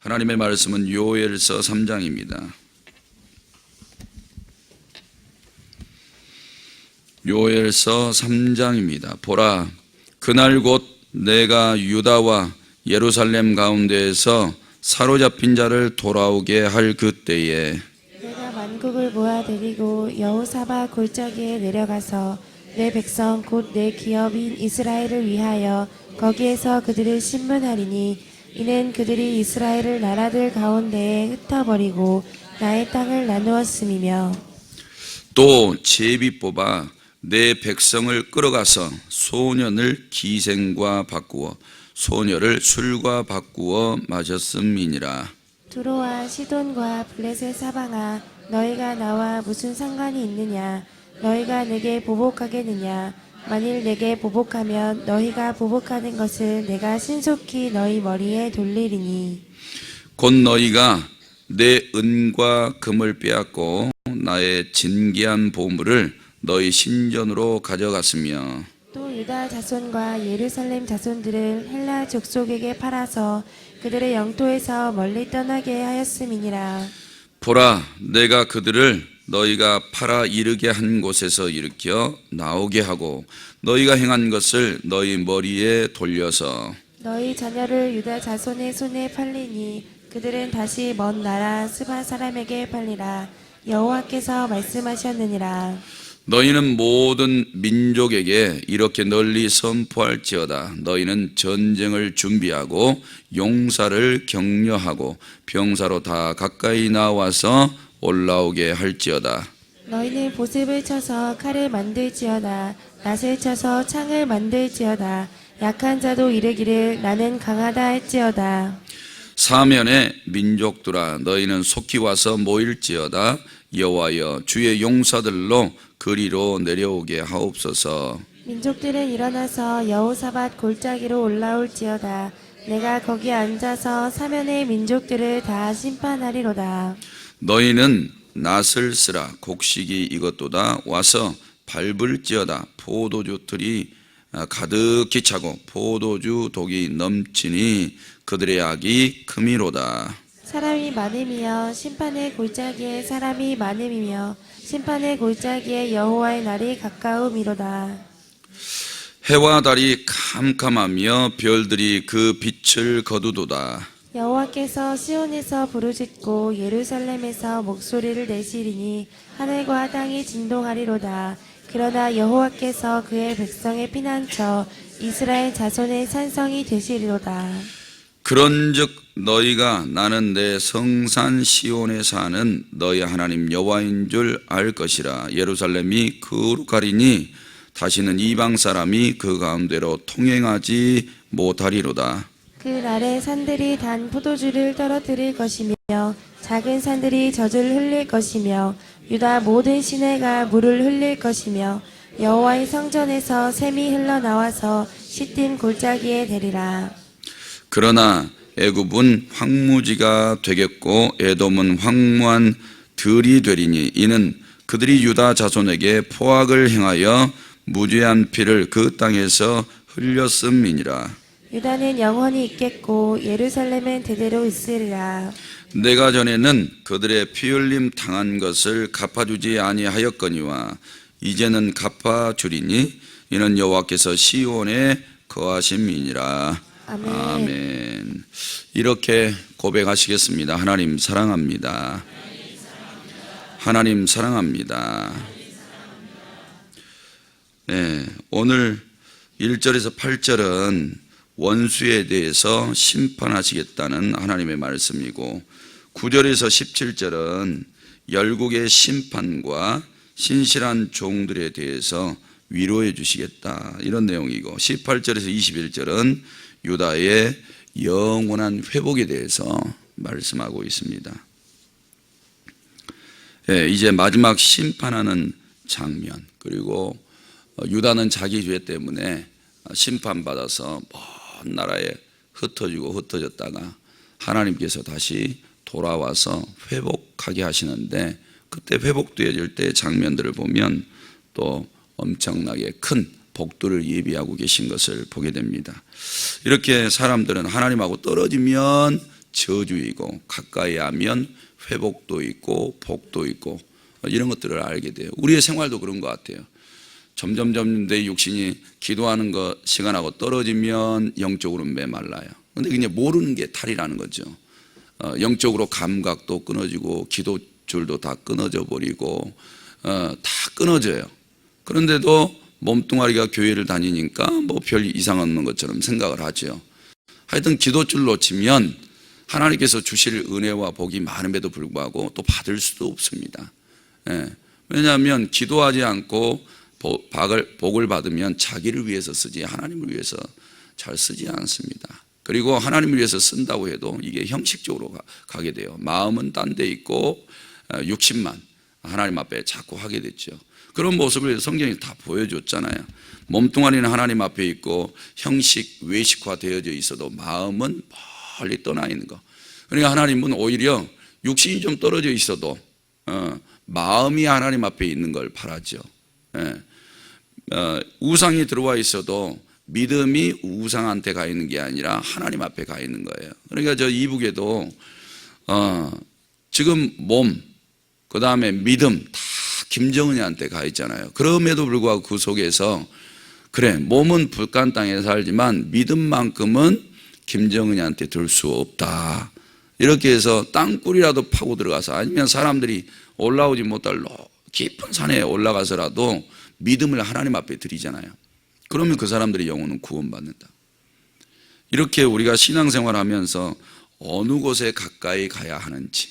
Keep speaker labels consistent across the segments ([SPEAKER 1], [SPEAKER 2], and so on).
[SPEAKER 1] 하나님의 말씀은 요엘서 3장입니다. 요엘서 3장입니다. 보라, 그날 곧 내가 유다와 예루살렘 가운데에서 사로잡힌 자를 돌아오게 할 그때에
[SPEAKER 2] 내가 만국을 모아 데리고 여호사밧 골짜기에 내려가서 내 백성 곧 내 기업인 이스라엘을 위하여 거기에서 그들을 신문하리니 이는 그들이 이스라엘을 나라들 가운데에 흩어버리고 나의 땅을 나누었음이며
[SPEAKER 1] 또 제비 뽑아 내 백성을 끌어가서 소년을 기생과 바꾸어 소녀를 술과 바꾸어 마셨음이니라.
[SPEAKER 2] 두로와 시돈과 블레셋 사방아 너희가 나와 무슨 상관이 있느냐 너희가 내게 보복하겠느냐 만일 내게 보복하면 너희가 보복하는 것을 내가 신속히 너희 머리에 돌리리니
[SPEAKER 1] 곧 너희가 내 은과 금을 빼앗고 나의 진귀한 보물을 너희 신전으로 가져갔으며
[SPEAKER 2] 또 유다 자손과 예루살렘 자손들을 헬라 족속에게 팔아서 그들의 영토에서 멀리 떠나게 하였음이니라.
[SPEAKER 1] 보라, 내가 그들을 너희가 팔아 이르게 한 곳에서 일으켜 나오게 하고 너희가 행한 것을 너희 머리에 돌려서
[SPEAKER 2] 너희 자녀를 유다 자손의 손에 팔리니 그들은 다시 먼 나라 스바 사람에게 팔리라. 여호와께서 말씀하셨느니라.
[SPEAKER 1] 너희는 모든 민족에게 이렇게 널리 선포할지어다. 너희는 전쟁을 준비하고 용사를 격려하고 병사로 다 가까이 나와서 올라오게 할지어다.
[SPEAKER 2] 너희는 보습을 쳐서 칼을 만들지어다. 낫을 쳐서 창을 만들지어다. 약한 자도 이르기를 나는 강하다 할지어다.
[SPEAKER 1] 사면의 민족들아, 너희는 속히 와서 모일지어다. 여호와여, 주의 용사들로 그리로 내려오게 하옵소서.
[SPEAKER 2] 민족들은 일어나서 여호사밧 골짜기로 올라올지어다. 내가 거기 앉아서 사면의 민족들을 다 심판하리로다.
[SPEAKER 1] 너희는 낫을 쓰라. 곡식이 익었도다. 와서 밟을지어다. 포도주 틀이 가득히 차고 포도주 독이 넘치니 그들의 악이 크미로다.
[SPEAKER 2] 사람이 많음이여 심판의 골짜기에 사람이 많음이며 심판의 골짜기에 여호와의 날이 가까움이로다.
[SPEAKER 1] 해와 달이 캄캄하며 별들이 그 빛을 거두도다.
[SPEAKER 2] 여호와께서 시온에서 부르짖고 예루살렘에서 목소리를 내시리니 하늘과 땅이 진동하리로다. 그러나 여호와께서 그의 백성의 피난처 이스라엘 자손의 산성이 되시리로다.
[SPEAKER 1] 그런즉 너희가 나는 내 성산 시온에 사는 너희 하나님 여호와인 줄 알 것이라. 예루살렘이 거룩하리니 다시는 이방 사람이 그 가운데로 통행하지 못하리로다.
[SPEAKER 2] 그 날에 산들이 단 포도주를 떨어뜨릴 것이며 작은 산들이 젖을 흘릴 것이며 유다 모든 시내가 물을 흘릴 것이며 여호와의 성전에서 샘이 흘러나와서 시딤 골짜기에 대리라.
[SPEAKER 1] 그러나 애굽은 황무지가 되겠고 에돔은 황무한 들이 되리니 이는 그들이 유다 자손에게 포악을 행하여 무죄한 피를 그 땅에서 흘렸음이니라.
[SPEAKER 2] 유다는 영원히 있겠고 예루살렘은 대대로 있으리라.
[SPEAKER 1] 내가 전에는 그들의 피 흘림 당한 것을 갚아주지 아니하였거니와 이제는 갚아주리니 이는 여호와께서 시온에 거하심이니라.
[SPEAKER 2] 아멘.
[SPEAKER 1] 아멘. 이렇게 고백하시겠습니다. 하나님 사랑합니다. 하나님 사랑합니다. 네, 오늘 1절에서 8절은 원수에 대해서 심판하시겠다는 하나님의 말씀이고 9절에서 17절은 열국의 심판과 신실한 종들에 대해서 위로해 주시겠다 이런 내용이고 18절에서 21절은 유다의 영원한 회복에 대해서 말씀하고 있습니다. 네, 이제 마지막 심판하는 장면, 그리고 유다는 자기 죄 때문에 심판받아서 먼 나라에 흩어졌다가 하나님께서 다시 돌아와서 회복하게 하시는데 그때 회복되어질 때 장면들을 보면 또 엄청나게 큰 복들을 예비하고 계신 것을 보게 됩니다. 이렇게 사람들은 하나님하고 떨어지면 저주이고 가까이 하면 회복도 있고 복도 있고 이런 것들을 알게 돼요. 우리의 생활도 그런 것 같아요. 점점 내 육신이 기도하는 거 시간하고 떨어지면 영적으로 메말라요. 근데 그냥 모르는 게 탈이라는 거죠. 영적으로 감각도 끊어지고 기도줄도 다 끊어져 버리고 다 끊어져요. 그런데도 몸뚱아리가 교회를 다니니까 뭐 별 이상 없는 것처럼 생각을 하죠. 하여튼 기도줄 놓치면 하나님께서 주실 은혜와 복이 많음에도 불구하고 또 받을 수도 없습니다. 왜냐하면 기도하지 않고 복을 받으면 자기를 위해서 쓰지 하나님을 위해서 잘 쓰지 않습니다. 그리고 하나님을 위해서 쓴다고 해도 이게 형식적으로 가게 돼요. 마음은 딴 데 있고 육신만 하나님 앞에 자꾸 하게 됐죠. 그런 모습을 성경이 다 보여줬잖아요. 몸뚱아리는 하나님 앞에 있고 형식 외식화되어져 있어도 마음은 멀리 떠나 있는 거. 그러니까 하나님은 오히려 육신이 좀 떨어져 있어도 마음이 하나님 앞에 있는 걸 바라죠. 우상이 들어와 있어도 믿음이 우상한테 가 있는 게 아니라 하나님 앞에 가 있는 거예요. 그러니까 저 이북에도 지금 몸, 그 다음에 믿음 다 김정은이한테 가 있잖아요. 그럼에도 불구하고 그 속에서 그래 몸은 북한 땅에 살지만 믿음만큼은 김정은이한테 들 수 없다. 이렇게 해서 땅굴이라도 파고 들어가서 아니면 사람들이 올라오지 못할 깊은 산에 올라가서라도 믿음을 하나님 앞에 드리잖아요. 그러면 그 사람들의 영혼은 구원받는다. 이렇게 우리가 신앙생활하면서 어느 곳에 가까이 가야 하는지,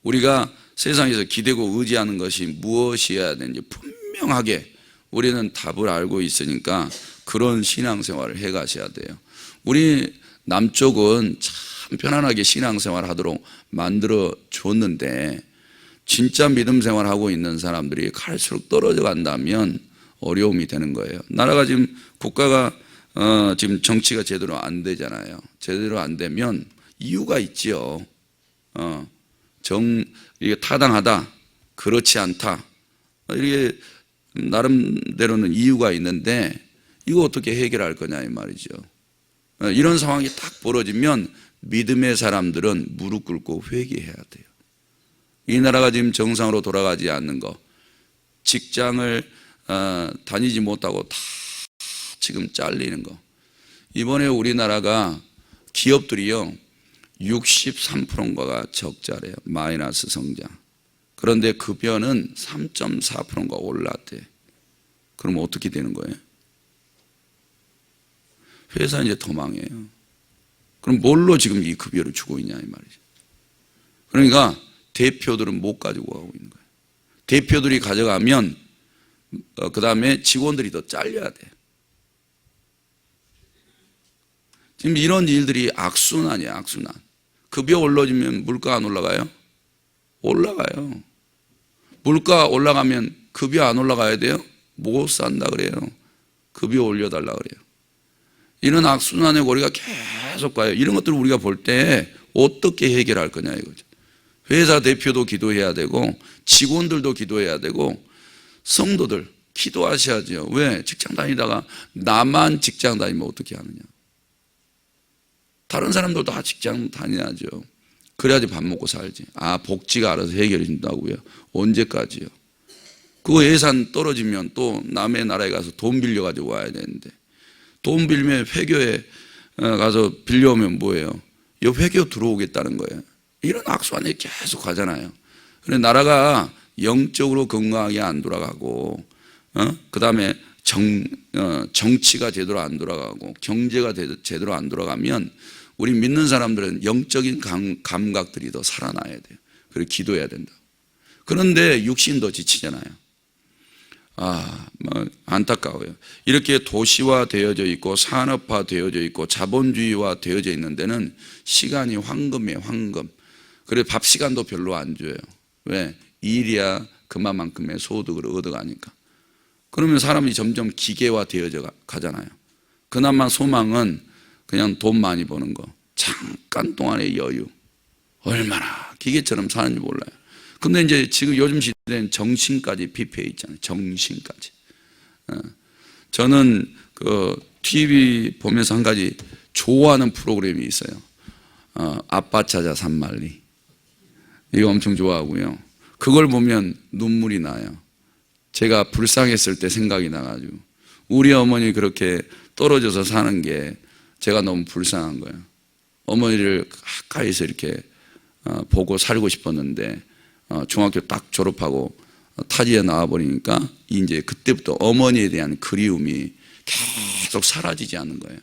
[SPEAKER 1] 우리가 세상에서 기대고 의지하는 것이 무엇이어야 되는지 분명하게 우리는 답을 알고 있으니까 그런 신앙생활을 해가셔야 돼요. 우리 남쪽은 참 편안하게 신앙생활 하도록 만들어 줬는데 진짜 믿음 생활하고 있는 사람들이 갈수록 떨어져 간다면 어려움이 되는 거예요. 나라가 지금 국가가 지금 정치가 제대로 안 되잖아요. 제대로 안 되면 이유가 있지요. 이게 타당하다, 그렇지 않다, 이게 나름대로는 이유가 있는데 이거 어떻게 해결할 거냐 이 말이죠. 이런 상황이 딱 벌어지면 믿음의 사람들은 무릎 꿇고 회개해야 돼요. 이 나라가 지금 정상으로 돌아가지 않는 거, 직장을 다니지 못하고 다 지금 잘리는 거. 이번에 우리나라가 기업들이요 63%가 적자래요. 마이너스 성장. 그런데 급여는 3.4%가 올랐대. 그럼 어떻게 되는 거예요? 회사 이제 더 망해요. 그럼 뭘로 지금 이 급여를 주고 있냐 이 말이죠. 그러니까 대표들은 못 가지고 가고 있는 거예요. 대표들이 가져가면 그 다음에 직원들이 더 잘려야 돼. 지금 이런 일들이 악순환이야, 악순환. 급여 올라지면 물가 안 올라가요? 올라가요. 물가 올라가면 급여 안 올라가야 돼요? 못 산다 그래요. 급여 올려달라 그래요. 이런 악순환의 고리가 계속 가요. 이런 것들을 우리가 볼 때 어떻게 해결할 거냐 이거죠. 회사 대표도 기도해야 되고 직원들도 기도해야 되고 성도들 기도하셔야죠. 왜? 직장 다니다가 나만 직장 다니면 어떻게 하느냐. 다른 사람들도 다 직장 다녀야죠. 그래야지 밥 먹고 살지. 복지가 알아서 해결해 준다고요? 언제까지요? 그거 예산 떨어지면 또 남의 나라에 가서 돈 빌려가지고 와야 되는데 돈 빌면 회교에 가서 빌려오면 뭐예요? 이 회교 들어오겠다는 거예요. 이런 악순환이 계속 가잖아요. 그런데 나라가 영적으로 건강하게 안 돌아가고 그 다음에 정치가 제대로 안 돌아가고 경제가 제대로 안 돌아가면 우리 믿는 사람들은 영적인 감각들이 더 살아나야 돼요. 그리고 기도해야 된다. 그런데 육신도 지치잖아요. 안타까워요. 이렇게 도시화 되어져 있고 산업화 되어져 있고 자본주의화 되어져 있는 데는 시간이 황금이에요, 황금. 그래서 밥 시간도 별로 안 줘요. 왜? 일이야 그만큼의 소득을 얻어가니까. 그러면 사람이 점점 기계화 되어져 가잖아요. 그나마 소망은 그냥 돈 많이 버는 거, 잠깐 동안의 여유. 얼마나 기계처럼 사는지 몰라요. 근데 이제 지금 요즘 시대는 정신까지 피폐해 있잖아요. 정신까지. 저는 그 TV 보면서 한 가지 좋아하는 프로그램이 있어요. 아빠 찾아 산말리. 이거 엄청 좋아하고요. 그걸 보면 눈물이 나요. 제가 불쌍했을 때 생각이 나가지고 우리 어머니 그렇게 떨어져서 사는 게 제가 너무 불쌍한 거예요. 어머니를 가까이서 이렇게 보고 살고 싶었는데 중학교 딱 졸업하고 타지에 나와버리니까 이제 그때부터 어머니에 대한 그리움이 계속 사라지지 않는 거예요.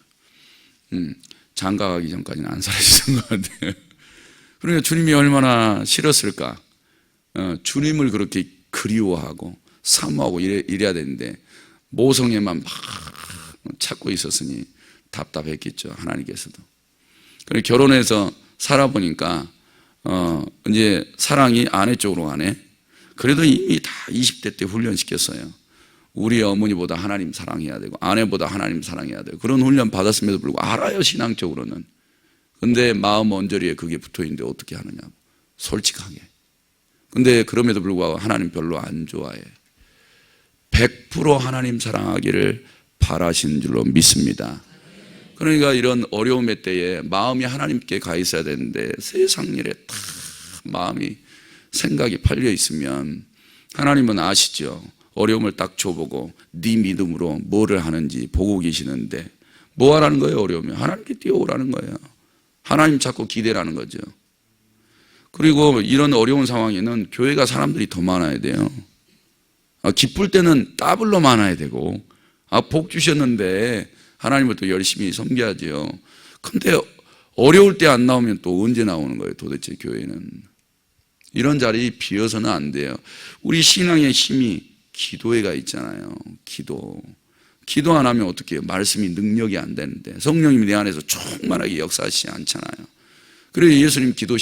[SPEAKER 1] 장가 가기 전까지는 안 사라지는 것 같아요. 그러니까 주님이 얼마나 싫었을까. 주님을 그렇게 그리워하고 사모하고 이래야 되는데 모성애만 막 찾고 있었으니 답답했겠죠. 하나님께서도. 그래 결혼해서 살아보니까 이제 사랑이 아내 쪽으로 가네. 그래도 이미 다 20대 때 훈련시켰어요. 우리 어머니보다 하나님 사랑해야 되고 아내보다 하나님 사랑해야 되고 그런 훈련 받았음에도 불구하고 알아요, 신앙적으로는. 근데 마음 언저리에 그게 붙어있는데 어떻게 하느냐고, 솔직하게. 근데 그럼에도 불구하고 하나님 별로 안 좋아해. 100% 하나님 사랑하기를 바라시는 줄로 믿습니다. 그러니까 이런 어려움의 때에 마음이 하나님께 가 있어야 되는데 세상 일에 다 마음이 생각이 팔려 있으면 하나님은 아시죠. 어려움을 딱 줘보고 네 믿음으로 뭐를 하는지 보고 계시는데 뭐 하라는 거예요? 어려우면 하나님께 뛰어오라는 거예요. 하나님 찾고 기대라는 거죠. 그리고 이런 어려운 상황에는 교회가 사람들이 더 많아야 돼요. 기쁠 때는 더블로 많아야 되고 복 주셨는데 하나님을 또 열심히 섬겨야죠. 근데 어려울 때 안 나오면 또 언제 나오는 거예요, 도대체 교회는. 이런 자리 비어서는 안 돼요. 우리 신앙의 힘이 기도회가 있잖아요. 기도 안 하면 어떻게 해요? 말씀이 능력이 안 되는데 성령님이 내 안에서 충만하게 역사하시지 않잖아요. 그래서 예수님 기도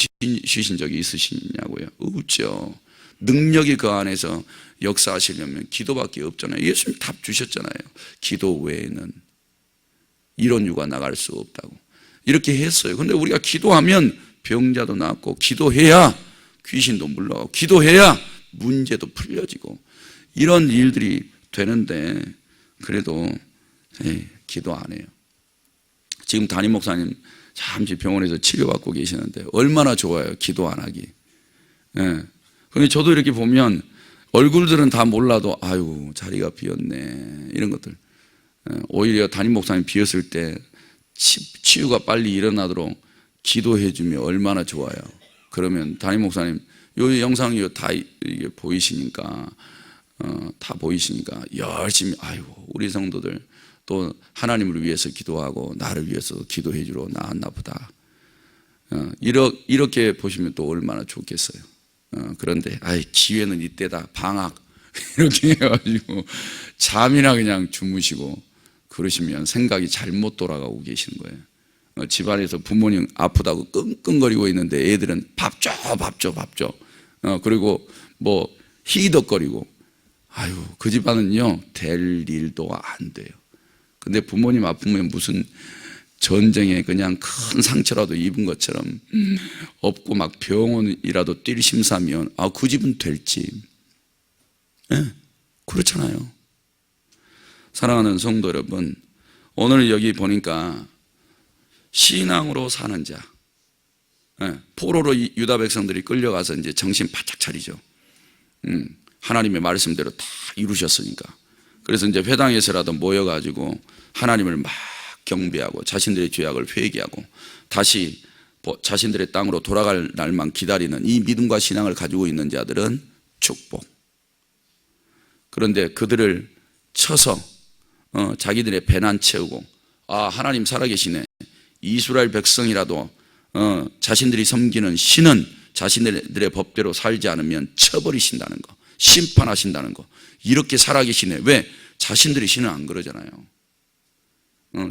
[SPEAKER 1] 쉬신 적이 있으시냐고요? 없죠. 능력이 그 안에서 역사하시려면 기도밖에 없잖아요. 예수님 답 주셨잖아요. 기도 외에는 이런 유가 나갈 수 없다고 이렇게 했어요. 근데 우리가 기도하면 병자도 낫고 기도해야 귀신도 물러가고 기도해야 문제도 풀려지고 이런 일들이 되는데 그래도 기도 안 해요. 지금 담임 목사님 잠시 병원에서 치료받고 계시는데 얼마나 좋아요, 기도 안 하기. 근데 저도 이렇게 보면 얼굴들은 다 몰라도 아유 자리가 비었네 이런 것들. 오히려 담임 목사님 비었을 때 치유가 빨리 일어나도록 기도해 주면 얼마나 좋아요. 그러면 담임 목사님 요 영상이 다 이게 보이시니까 다 보이시니까 열심히 아이고 우리 성도들 또 하나님을 위해서 기도하고 나를 위해서 기도해 주러 나왔나 보다. 이렇게 보시면 또 얼마나 좋겠어요. 그런데 기회는 이때다, 방학 이렇게 해가지고 잠이나 그냥 주무시고 그러시면 생각이 잘못 돌아가고 계시는 거예요. 집안에서 부모님 아프다고 끙끙거리고 있는데 애들은 밥 줘. 그리고 뭐 히덕거리고 아유 그 집안은요 될 일도 안 돼요. 근데 부모님 아프면 무슨 전쟁에 그냥 큰 상처라도 입은 것처럼 없고 막 병원이라도 뛸 심사면 그 집은 될지. 그렇잖아요. 사랑하는 성도 여러분, 오늘 여기 보니까 신앙으로 사는 자, 포로로 유다 백성들이 끌려가서 이제 정신 바짝 차리죠. 하나님의 말씀대로 다 이루셨으니까. 그래서 이제 회당에서라도 모여가지고 하나님을 막 경배하고 자신들의 죄악을 회개하고 다시 자신들의 땅으로 돌아갈 날만 기다리는 이 믿음과 신앙을 가지고 있는 자들은 축복. 그런데 그들을 쳐서 자기들의 배난 채우고 하나님 살아계시네. 이스라엘 백성이라도 자신들이 섬기는 신은 자신들의 법대로 살지 않으면 쳐버리신다는 거, 심판하신다는 거. 이렇게 살아계시네. 왜? 자신들이 신은 안 그러잖아요.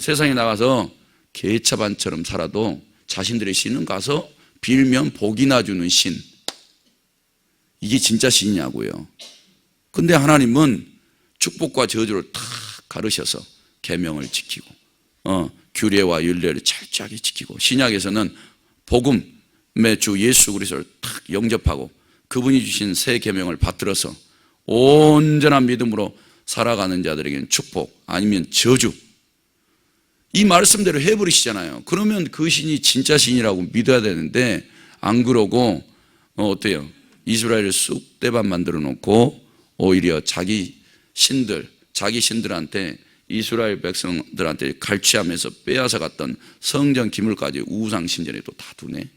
[SPEAKER 1] 세상에 나가서 개차반처럼 살아도 자신들의 신은 가서 빌면 복이나 주는 신. 이게 진짜 신이냐고요. 근데 하나님은 축복과 저주를 탁 가르셔서 계명을 지키고 규례와 율례를 철저하게 지키고 신약에서는 복음의 주 예수 그리스도를 탁 영접하고 그분이 주신 새 계명을 받들어서 온전한 믿음으로 살아가는 자들에게는 축복 아니면 저주. 이 말씀대로 해버리시잖아요. 그러면 그 신이 진짜 신이라고 믿어야 되는데 안 그러고 어때요? 이스라엘을 쑥 떼밥 만들어 놓고 오히려 자기 신들한테 이스라엘 백성들한테 갈취하면서 빼앗아 갔던 성전 기물까지 우상 신전에 또 다 두네.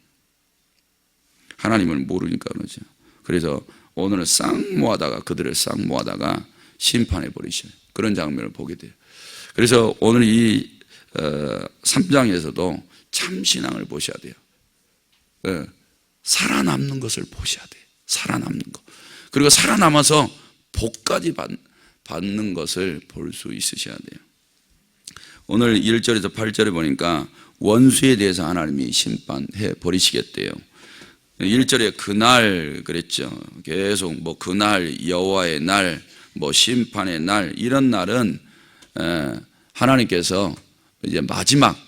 [SPEAKER 1] 하나님을 모르니까 그러죠. 그래서 오늘은 그들을 싹 모아다가 심판해 버리셔요. 그런 장면을 보게 돼요. 그래서 오늘 이 3장에서도 참신앙을 보셔야 돼요. 살아남는 것을 보셔야 돼요. 살아남는 거. 그리고 살아남아서 복까지 받는 것을 볼 수 있으셔야 돼요. 오늘 1절에서 8절에 보니까 원수에 대해서 하나님이 심판해 버리시겠대요. 1절에 그날 그랬죠. 계속 뭐 그날, 여호와의 날, 뭐 심판의 날, 이런 날은 하나님께서 이제 마지막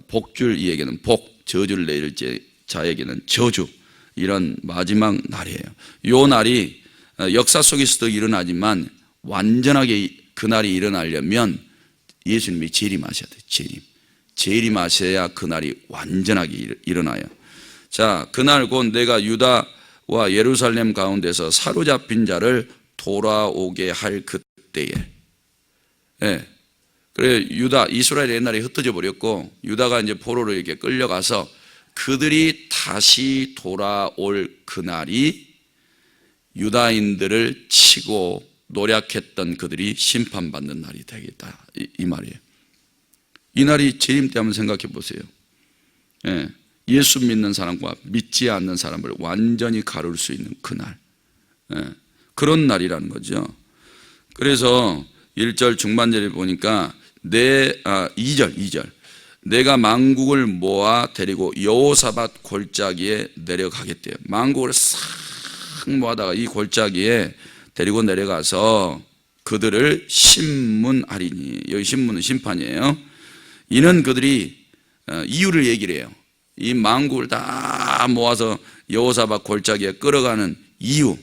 [SPEAKER 1] 복줄 이에게는 복, 저주를 내릴 자에게는 저주, 이런 마지막 날이에요. 이 날이 역사 속에서도 일어나지만 완전하게 그 날이 일어나려면 예수님이 재림하셔야 돼요. 재림하셔야 그 날이 완전하게 일어나요. 자, 그날 곧 내가 유다와 예루살렘 가운데서 사로잡힌 자를 돌아오게 할 그때에. 그래, 이스라엘이 옛날에 흩어져 버렸고, 유다가 이제 포로로 이렇게 끌려가서 그들이 다시 돌아올 그날이 유다인들을 치고 노략했던 그들이 심판받는 날이 되겠다. 이 말이에요. 이 날이 재림 때 한번 생각해 보세요. 예수 믿는 사람과 믿지 않는 사람을 완전히 가를 수 있는 그날. 그런 날이라는 거죠. 그래서 1절 중반절에 보니까 2절 내가 만국을 모아 데리고 여호사밧 골짜기에 내려가겠대요. 만국을 싹 모아다가 이 골짜기에 데리고 내려가서 그들을 심문하리니. 여기 심문은 심판이에요. 이는 그들이 이유를 얘기를 해요. 이 만국을 다 모아서 여호사밧 골짜기에 끌어가는 이유,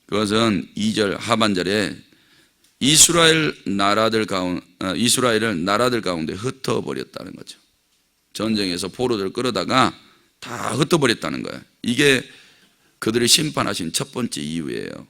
[SPEAKER 1] 그것은 2절 하반절에 이스라엘을 나라들 가운데 흩어버렸다는 거죠. 전쟁에서 포로들 끌어다가 다 흩어버렸다는 거예요. 이게 그들이 심판하신 첫 번째 이유예요.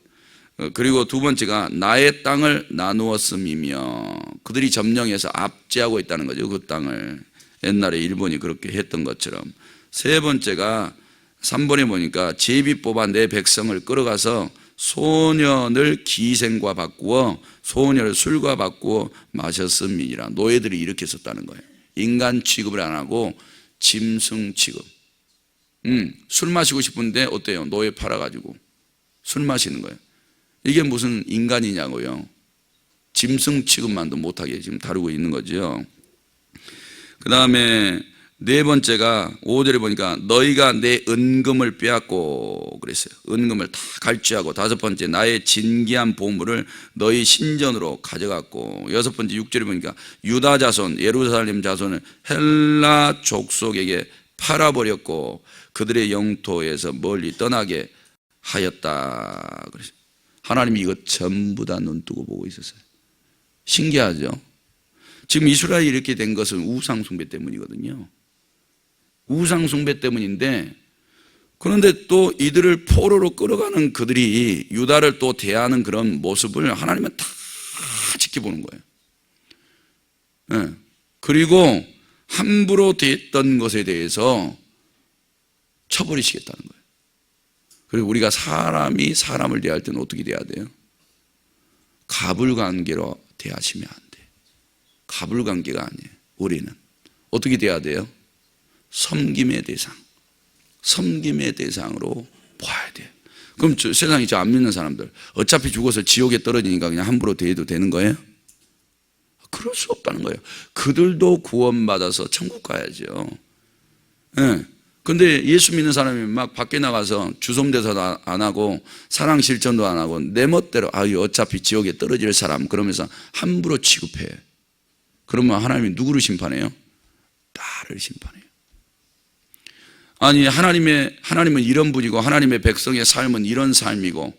[SPEAKER 1] 그리고 두 번째가 나의 땅을 나누었음이며, 그들이 점령해서 압제하고 있다는 거죠. 그 땅을 옛날에 일본이 그렇게 했던 것처럼. 세 번째가 3번에 보니까 제비 뽑아 내 백성을 끌어가서 소년을 기생과 바꾸어 소년을 술과 바꾸어 마셨음이니라. 노예들이 이렇게 썼다는 거예요. 인간 취급을 안 하고 짐승 취급. 술 마시고 싶은데 어때요? 노예 팔아가지고 술 마시는 거예요. 이게 무슨 인간이냐고요. 짐승 취급만도 못하게 지금 다루고 있는 거죠. 그 다음에 네 번째가 5절에 보니까 너희가 내 은금을 빼앗고 그랬어요. 은금을 다 갈취하고. 다섯 번째 나의 진귀한 보물을 너희 신전으로 가져갔고. 여섯 번째 6절에 보니까 유다 자손 예루살렘 자손을 헬라 족속에게 팔아버렸고 그들의 영토에서 멀리 떠나게 하였다. 그랬어요. 하나님이 이거 전부 다 눈뜨고 보고 있었어요. 신기하죠? 지금 이스라엘이 이렇게 된 것은 우상숭배 때문이거든요. 우상숭배 때문인데, 그런데 또 이들을 포로로 끌어가는 그들이 유다를 또 대하는 그런 모습을 하나님은 다 지켜보는 거예요. 그리고 함부로 대했던 것에 대해서 쳐버리시겠다는 거예요. 그리고 우리가 사람이 사람을 대할 때는 어떻게 대해야 돼요? 갑을관계로 대하시면 안 돼요. 갑을관계가 아니에요. 우리는 어떻게 대해야 돼요? 섬김의 대상으로 봐야 돼요. 그럼 세상에 저 안 믿는 사람들 어차피 죽어서 지옥에 떨어지니까 그냥 함부로 대해도 되는 거예요? 그럴 수 없다는 거예요. 그들도 구원받아서 천국 가야죠. 근데 예수 믿는 사람이 막 밖에 나가서 주송대사도 안 하고 사랑 실천도 안 하고 내 멋대로 어차피 지옥에 떨어질 사람 그러면서 함부로 취급해. 그러면 하나님이 누구를 심판해요? 나를 심판해요. 아니 하나님은 이런 분이고 하나님의 백성의 삶은 이런 삶이고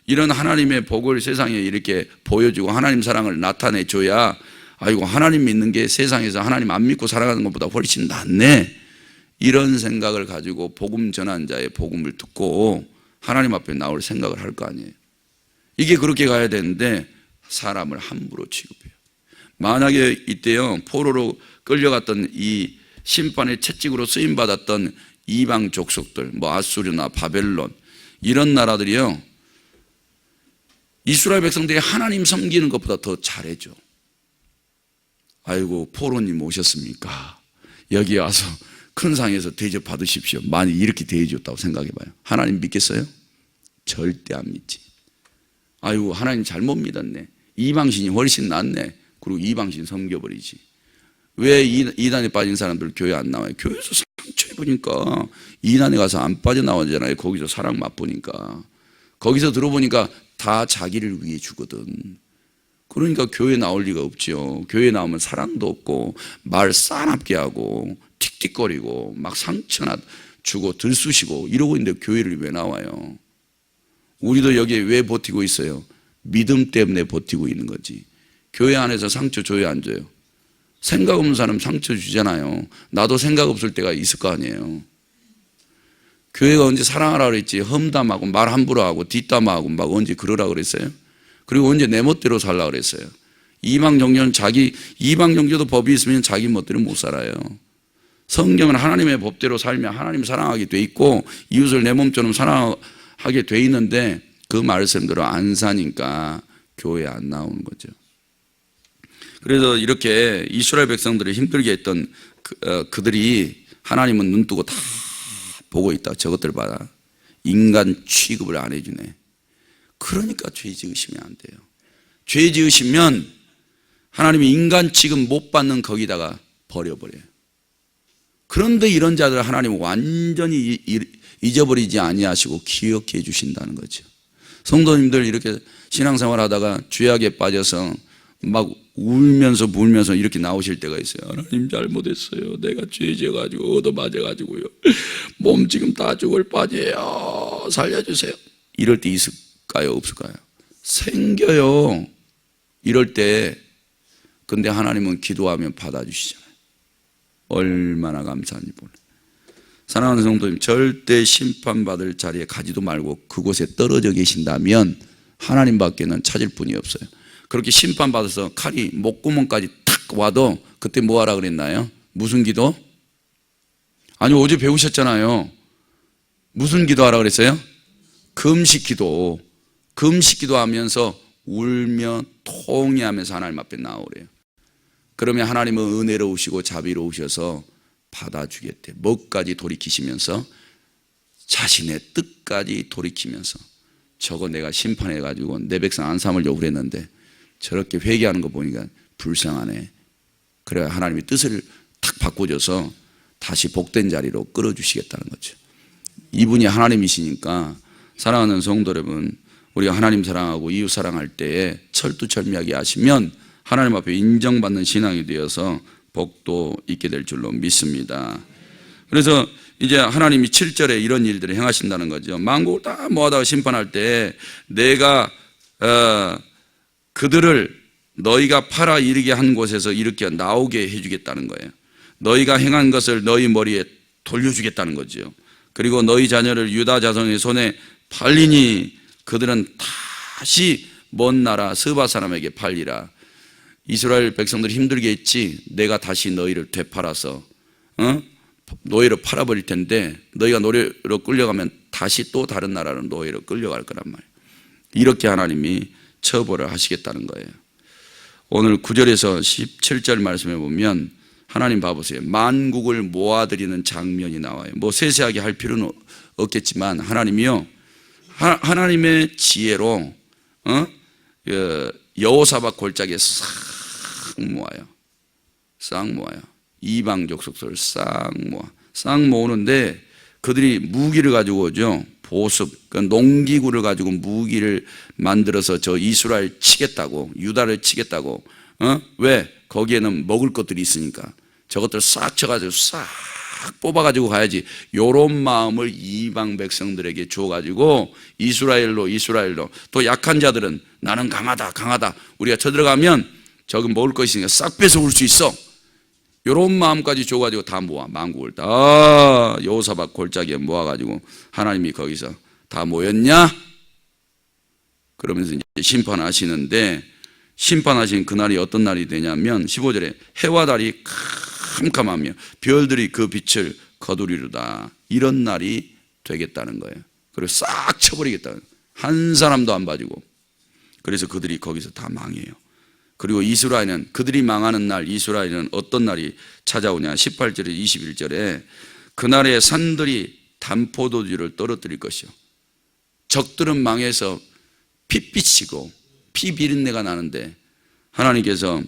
[SPEAKER 1] 이런 하나님의 복을 세상에 이렇게 보여주고 하나님 사랑을 나타내줘야 아이고 하나님 믿는 게 세상에서 하나님 안 믿고 살아가는 것보다 훨씬 낫네, 이런 생각을 가지고 복음 전한 자의 복음을 듣고 하나님 앞에 나올 생각을 할 거 아니에요. 이게 그렇게 가야 되는데 사람을 함부로 취급해요. 만약에 이때요, 포로로 끌려갔던 이 심판의 채찍으로 쓰임받았던 이방 족속들, 뭐 아수르나 바벨론 이런 나라들이요, 이스라엘 백성들이 하나님 섬기는 것보다 더 잘해줘. 아이고 포로님 오셨습니까? 여기 와서 큰 상에서 대접 받으십시오. 만약 이렇게 대해줬다고 생각해봐요. 하나님 믿겠어요? 절대 안 믿지. 아이고 하나님 잘못 믿었네, 이방신이 훨씬 낫네, 그리고 이방신 섬겨버리지. 왜 이단에 빠진 사람들 교회 안 나와요? 교회에서 상처 입으니까 이단에 가서 안 빠져나오잖아요. 거기서 사랑 맛보니까. 거기서 들어보니까 다 자기를 위해 주거든. 그러니까 교회 나올 리가 없죠. 교회 나오면 사랑도 없고 말 싸납게 하고 틱틱거리고 막 상처나 주고 들쑤시고 이러고 있는데 교회를 왜 나와요? 우리도 여기에 왜 버티고 있어요? 믿음 때문에 버티고 있는 거지. 교회 안에서 상처 줘요, 안 줘요? 생각 없는 사람 상처 주잖아요. 나도 생각 없을 때가 있을 거 아니에요. 교회가 언제 사랑하라 그랬지? 험담하고 말 함부로 하고 뒷담화하고 막 언제 그러라 그랬어요? 그리고 언제 내 멋대로 살라 그랬어요? 이방 종교는 이방 종교도 법이 있으면 자기 멋대로 못 살아요. 성경은 하나님의 법대로 살면 하나님 사랑하게 돼 있고 이웃을 내 몸처럼 사랑하게 돼 있는데 그 말씀대로 안 사니까 교회 안 나오는 거죠. 그래서 이렇게 이스라엘 백성들을 힘들게 했던 그들이 하나님은 눈 뜨고 다 보고 있다. 저것들 봐라. 인간 취급을 안 해주네. 그러니까 죄 지으시면 안 돼요. 죄 지으시면 하나님이 인간 취급 못 받는 거기다가 버려버려요. 그런데 이런 자들을 하나님은 완전히 잊어버리지 아니하시고 기억해 주신다는 거죠. 성도님들 이렇게 신앙생활 하다가 죄악에 빠져서 막 울면서 불면서 이렇게 나오실 때가 있어요. 하나님 잘못했어요. 내가 죄 지어가지고 얻어맞아가지고요. 몸 지금 다 죽을 판이에요. 살려주세요. 이럴 때 있을까요? 없을까요? 생겨요. 이럴 때. 근데 하나님은 기도하면 받아주시잖아요. 얼마나 감사한지 몰라요. 사랑하는 성도님, 절대 심판받을 자리에 가지도 말고 그곳에 떨어져 계신다면 하나님밖에는 찾을 분이 없어요. 그렇게 심판받아서 칼이 목구멍까지 탁 와도 그때 뭐 하라 그랬나요? 무슨 기도? 아니 어제 배우셨잖아요. 무슨 기도 하라 그랬어요? 금식 기도. 금식 기도하면서 울며 통회하면서 하나님 앞에 나오래요. 그러면 하나님은 은혜로우시고 자비로우셔서 받아주겠대. 뭐까지 돌이키시면서 자신의 뜻까지 돌이키면서 저거 내가 심판해가지고 내 백성 안 삼으려고 그랬는데 저렇게 회개하는 거 보니까 불쌍하네. 그래야 하나님의 뜻을 탁 바꿔줘서 다시 복된 자리로 끌어주시겠다는 거죠. 이분이 하나님이시니까 사랑하는 성도 여러분, 우리가 하나님 사랑하고 이웃 사랑할 때에 철두철미하게 하시면 하나님 앞에 인정받는 신앙이 되어서 복도 있게 될 줄로 믿습니다. 그래서 이제 하나님이 7절에 이런 일들을 행하신다는 거죠. 만국을 다 모아다가 심판할 때 내가 그들을 너희가 팔아 이르게 한 곳에서 이렇게 나오게 해주겠다는 거예요. 너희가 행한 것을 너희 머리에 돌려주겠다는 거죠. 그리고 너희 자녀를 유다 자손의 손에 팔리니 그들은 다시 먼 나라 스바 사람에게 팔리라. 이스라엘 백성들이 힘들게 했지. 내가 다시 너희를 되팔아서 노예로 팔아버릴 텐데 너희가 노예로 끌려가면 다시 또 다른 나라로 노예로 끌려갈 거란 말이에요. 이렇게 하나님이 처벌을 하시겠다는 거예요. 오늘 9절에서 17절 말씀에 보면 하나님 봐보세요. 만국을 모아들이는 장면이 나와요. 뭐 세세하게 할 필요는 없겠지만 하나님이요, 하나님의 지혜로 여호사밧 골짜기에 싹 모아요. 싹 모아요. 이방 족속들을 싹 모으는데 그들이 무기를 가지고 오죠. 보습, 그러니까 농기구를 가지고 무기를 만들어서 저 이스라엘 치겠다고, 유다를 치겠다고. 왜? 거기에는 먹을 것들이 있으니까 저것들 싹 쳐가지고 싹 뽑아가지고 가야지. 요런 마음을 이방 백성들에게 줘가지고 이스라엘로 또 약한 자들은 나는 강하다 우리가 쳐들어가면 적은 먹을 것이니까 싹 뺏어올 수 있어. 이런 마음까지 줘가지고 다 모아. 만국을 다 여호사밧 골짜기에 모아가지고 하나님이 거기서 다 모였냐? 그러면서 이제 심판하시는데, 심판하신 그날이 어떤 날이 되냐면 15절에 해와 달이 캄캄하며 별들이 그 빛을 거두리로다. 이런 날이 되겠다는 거예요. 그리고 싹 쳐버리겠다는 거예요. 한 사람도 안 봐주고. 그래서 그들이 거기서 다 망해요. 그리고 이스라엘은, 그들이 망하는 날 이스라엘은 어떤 날이 찾아오냐? 18절에 21절에 그날에 산들이 단포도주를 떨어뜨릴 것이요. 적들은 망해서 핏비치고 피 비린내가 나는데 하나님께서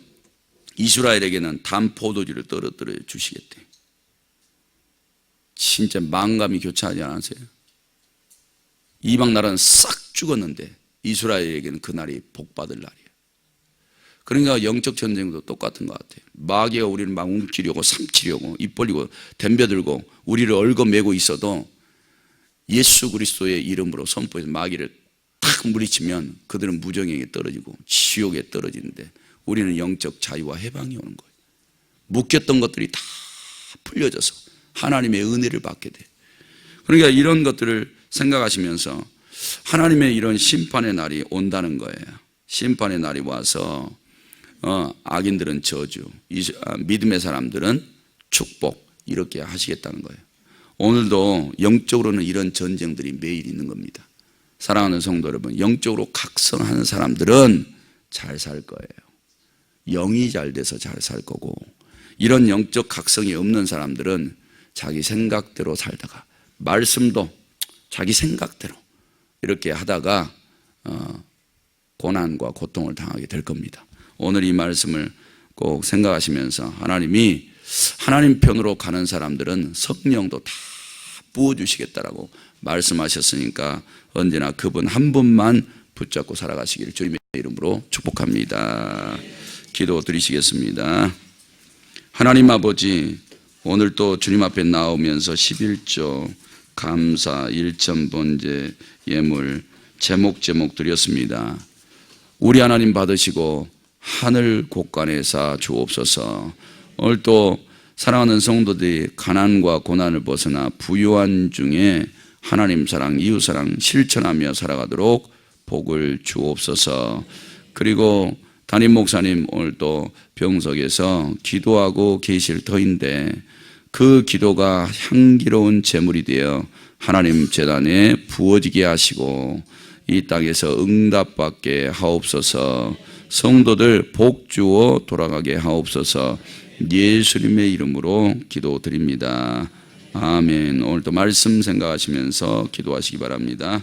[SPEAKER 1] 이스라엘에게는 단포도주를 떨어뜨려 주시겠대. 진짜 망감이 교차하지 않았어요? 이방 나라는 싹 죽었는데 이스라엘에게는 그날이 복받을 날이에요. 그러니까 영적 전쟁도 똑같은 것 같아요. 마귀가 우리를 막 움츠려고 삼치려고 입 벌리고 덤벼들고 우리를 얽어매고 있어도 예수 그리스도의 이름으로 선포해서 마귀를 탁 물리치면 그들은 무정에게 떨어지고 지옥에 떨어지는데 우리는 영적 자유와 해방이 오는 거예요. 묶였던 것들이 다 풀려져서 하나님의 은혜를 받게 돼. 그러니까 이런 것들을 생각하시면서 하나님의 이런 심판의 날이 온다는 거예요. 심판의 날이 와서 악인들은 저주, 믿음의 사람들은 축복, 이렇게 하시겠다는 거예요. 오늘도 영적으로는 이런 전쟁들이 매일 있는 겁니다. 사랑하는 성도 여러분, 영적으로 각성하는 사람들은 잘 살 거예요. 영이 잘 돼서 잘 살 거고, 이런 영적 각성이 없는 사람들은 자기 생각대로 살다가 말씀도 자기 생각대로 이렇게 하다가 고난과 고통을 당하게 될 겁니다. 오늘 이 말씀을 꼭 생각하시면서 하나님이 하나님 편으로 가는 사람들은 성령도 다 부어주시겠다라고 말씀하셨으니까 언제나 그분 한 분만 붙잡고 살아가시기를 주님의 이름으로 축복합니다. 기도 드리시겠습니다. 하나님 아버지, 오늘 또 주님 앞에 나오면서 11조 감사 1천 번제 예물 제목 드렸습니다. 우리 하나님 받으시고 하늘 곳간에서 주옵소서. 오늘 또 사랑하는 성도들이 가난과 고난을 벗어나 부유한 중에 하나님 사랑, 이웃 사랑 실천하며 살아가도록 복을 주옵소서. 그리고 담임 목사님 오늘 또 병석에서 기도하고 계실 터인데 그 기도가 향기로운 제물이 되어 하나님 제단에 부어지게 하시고 이 땅에서 응답받게 하옵소서. 성도들 복 주어 돌아가게 하옵소서. 예수님의 이름으로 기도드립니다. 아멘. 오늘도 말씀 생각하시면서 기도하시기 바랍니다.